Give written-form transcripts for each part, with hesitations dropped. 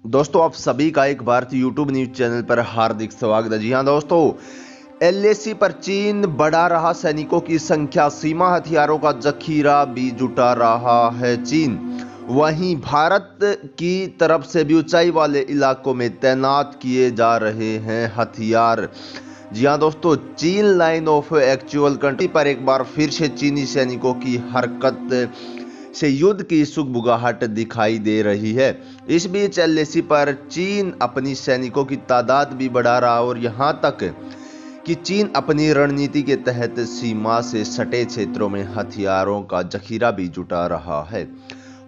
दोस्तों, आप सभी का एक भारतीय यूट्यूब न्यूज चैनल पर हार्दिक स्वागत है। जी हाँ दोस्तों, एलएसी पर चीन बढ़ा रहा सैनिकों की संख्या, सीमा हथियारों का जखीरा भी जुटा रहा है चीन। वहीं भारत की तरफ से भी ऊंचाई वाले इलाकों में तैनात किए जा रहे हैं हथियार। जी हाँ दोस्तों, चीन लाइन ऑफ एक्चुअल कंट्री पर एक बार फिर से चीनी सैनिकों की हरकत से युद्ध की सुगबुगाहट दिखाई दे रही है। इस बीच एलएसी पर चीन अपनी सैनिकों की तादाद भी बढ़ा रहा और यहां तक कि चीन अपनी रणनीति के तहत सीमा से सटे क्षेत्रों में हथियारों का जखीरा भी जुटा रहा है।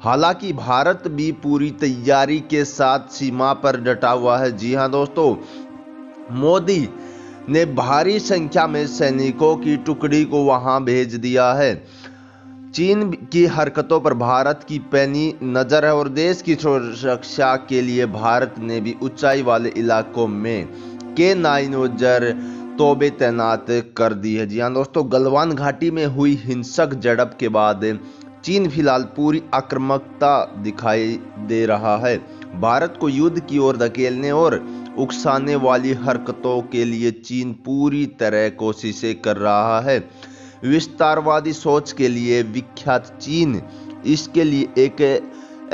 हालांकि भारत भी पूरी तैयारी के साथ सीमा पर डटा हुआ है। जी हां दोस्तों, मोदी ने भारी संख्या में सैनिकों की टुकड़ी को वहां भेज दिया है। चीन की हरकतों पर भारत की पैनी नजर है और देश की सुरक्षा के लिए भारत ने भी ऊंचाई वाले इलाकों में K9 तोबे तैनात कर दी है। जी हाँ दोस्तों, गलवान घाटी में हुई हिंसक झड़प के बाद चीन फिलहाल पूरी आक्रामकता दिखाई दे रहा है। भारत को युद्ध की ओर धकेलने और उकसाने वाली हरकतों के लिए चीन पूरी तरह कोशिशें कर रहा है। विस्तारवादी सोच के लिए विख्यात चीन इसके लिए एक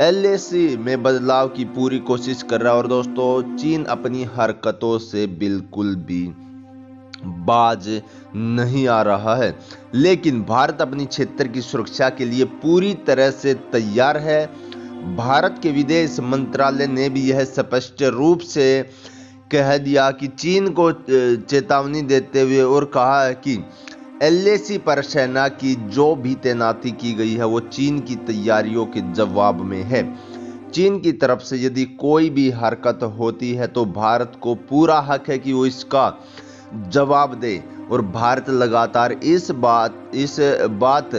एलएसी में बदलाव की पूरी कोशिश कर रहा है। और दोस्तों, चीन अपनी हरकतों से बिल्कुल भी बाज नहीं आ रहा है, लेकिन भारत अपनी क्षेत्र की सुरक्षा के लिए पूरी तरह से तैयार है। भारत के विदेश मंत्रालय ने भी यह स्पष्ट रूप से कह दिया कि चीन को चेतावनी देते हुए और कहा है कि एलएसी पर सेना की जो भी तैनाती की गई है वो चीन की तैयारियों के जवाब में है। चीन की तरफ से यदि कोई भी हरकत होती है तो भारत को पूरा हक है कि वो इसका जवाब दे। और भारत लगातार इस बात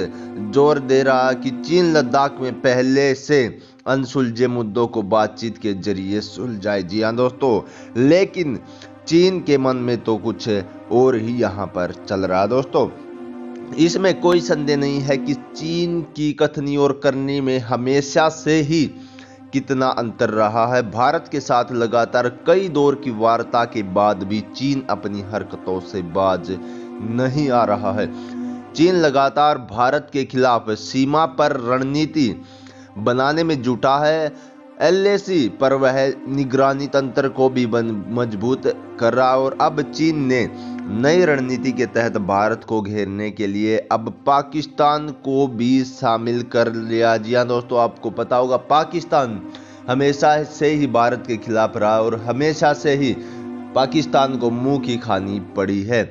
जोर दे रहा है कि चीन लद्दाख में पहले से अनसुलझे मुद्दों को बातचीत के जरिए सुलझाए। जी हाँ दोस्तों, लेकिन चीन के मन में तो कुछ और ही यहाँ पर चल रहा है। दोस्तों, इसमें कोई संदेह नहीं है कि चीन की कथनी और करनी में हमेशा से ही कितना अंतर रहा है। भारत के साथ लगातार कई दौर की वार्ता के बाद भी चीन अपनी हरकतों से बाज नहीं आ रहा है। चीन लगातार भारत के खिलाफ सीमा पर रणनीति बनाने में जुटा है। एलएसी पर वह निगरानी तंत्र को भी मजबूत कर रहा है और अब चीन ने नई रणनीति के तहत भारत को घेरने के लिए अब पाकिस्तान को भी शामिल कर लिया। जी हाँ दोस्तों, आपको पता होगा पाकिस्तान हमेशा से ही भारत के खिलाफ रहा और हमेशा से ही पाकिस्तान को मुंह की खानी पड़ी है।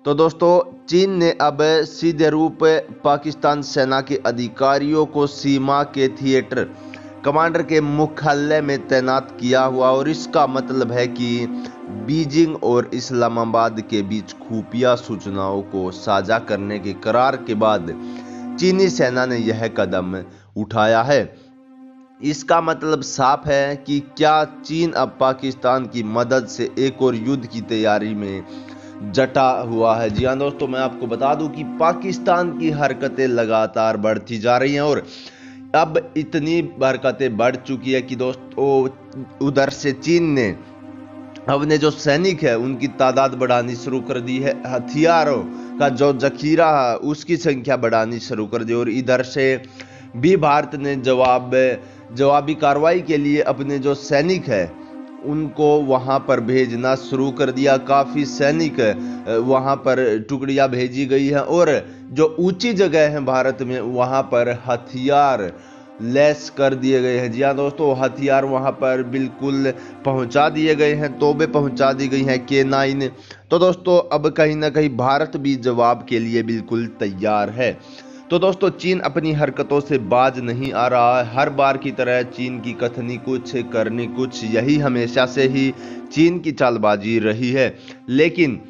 तो दोस्तों, चीन ने अब सीधे रूप पाकिस्तान सेना के अधिकारियों को सीमा के थिएटर कमांडर के मुख्यालय में तैनात किया हुआ और इसका मतलब है कि बीजिंग और इस्लामाबाद के बीच खुफिया सूचनाओं को साझा करने के करार के बाद चीनी सेना ने यह कदम उठाया है। इसका मतलब साफ है कि क्या चीन अब पाकिस्तान की मदद से एक और युद्ध की तैयारी में जटा हुआ है। जी हाँ दोस्तों, मैं आपको बता दूं कि पाकिस्तान की हरकतें लगातार बढ़ती जा रही हैं और अब इतनी हरकतें बढ़ चुकी है कि दोस्तों उधर से चीन ने अपने जो सैनिक है उनकी तादाद बढ़ानी शुरू कर दी है। हथियारों का जो जखीरा है उसकी संख्या बढ़ानी शुरू कर दी और इधर से भी भारत ने जवाबी कार्रवाई के लिए अपने जो सैनिक है उनको वहां पर भेजना शुरू कर दिया। काफी सैनिक वहां पर टुकड़ियां भेजी गई हैं और जो ऊंची जगह है भारत में वहां पर हथियार लैस कर दिए गए हैं। जी हाँ दोस्तों, हथियार वहां पर बिल्कुल पहुंचा दिए गए हैं, तोबे पहुंचा दी गई हैं K9। तो दोस्तों, अब कहीं ना कहीं भारत भी जवाब के लिए बिल्कुल तैयार है। तो दोस्तों, चीन अपनी हरकतों से बाज नहीं आ रहा है। हर बार की तरह चीन की कथनी कुछ करनी कुछ, यही हमेशा से ही चीन की चालबाजी रही है। लेकिन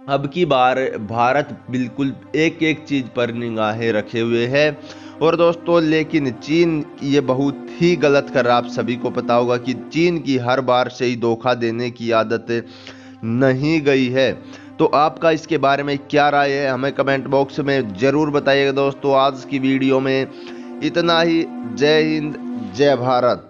अब की बार भारत बिल्कुल एक एक चीज पर निगाहें रखे हुए है। और दोस्तों, लेकिन चीन ये बहुत ही गलत कर रहा है। आप सभी को पता होगा कि चीन की हर बार से ही धोखा देने की आदत नहीं गई है। तो आपका इसके बारे में क्या राय है, हमें कमेंट बॉक्स में जरूर बताइएगा। दोस्तों, आज की वीडियो में इतना ही। जय हिंद, जय भारत।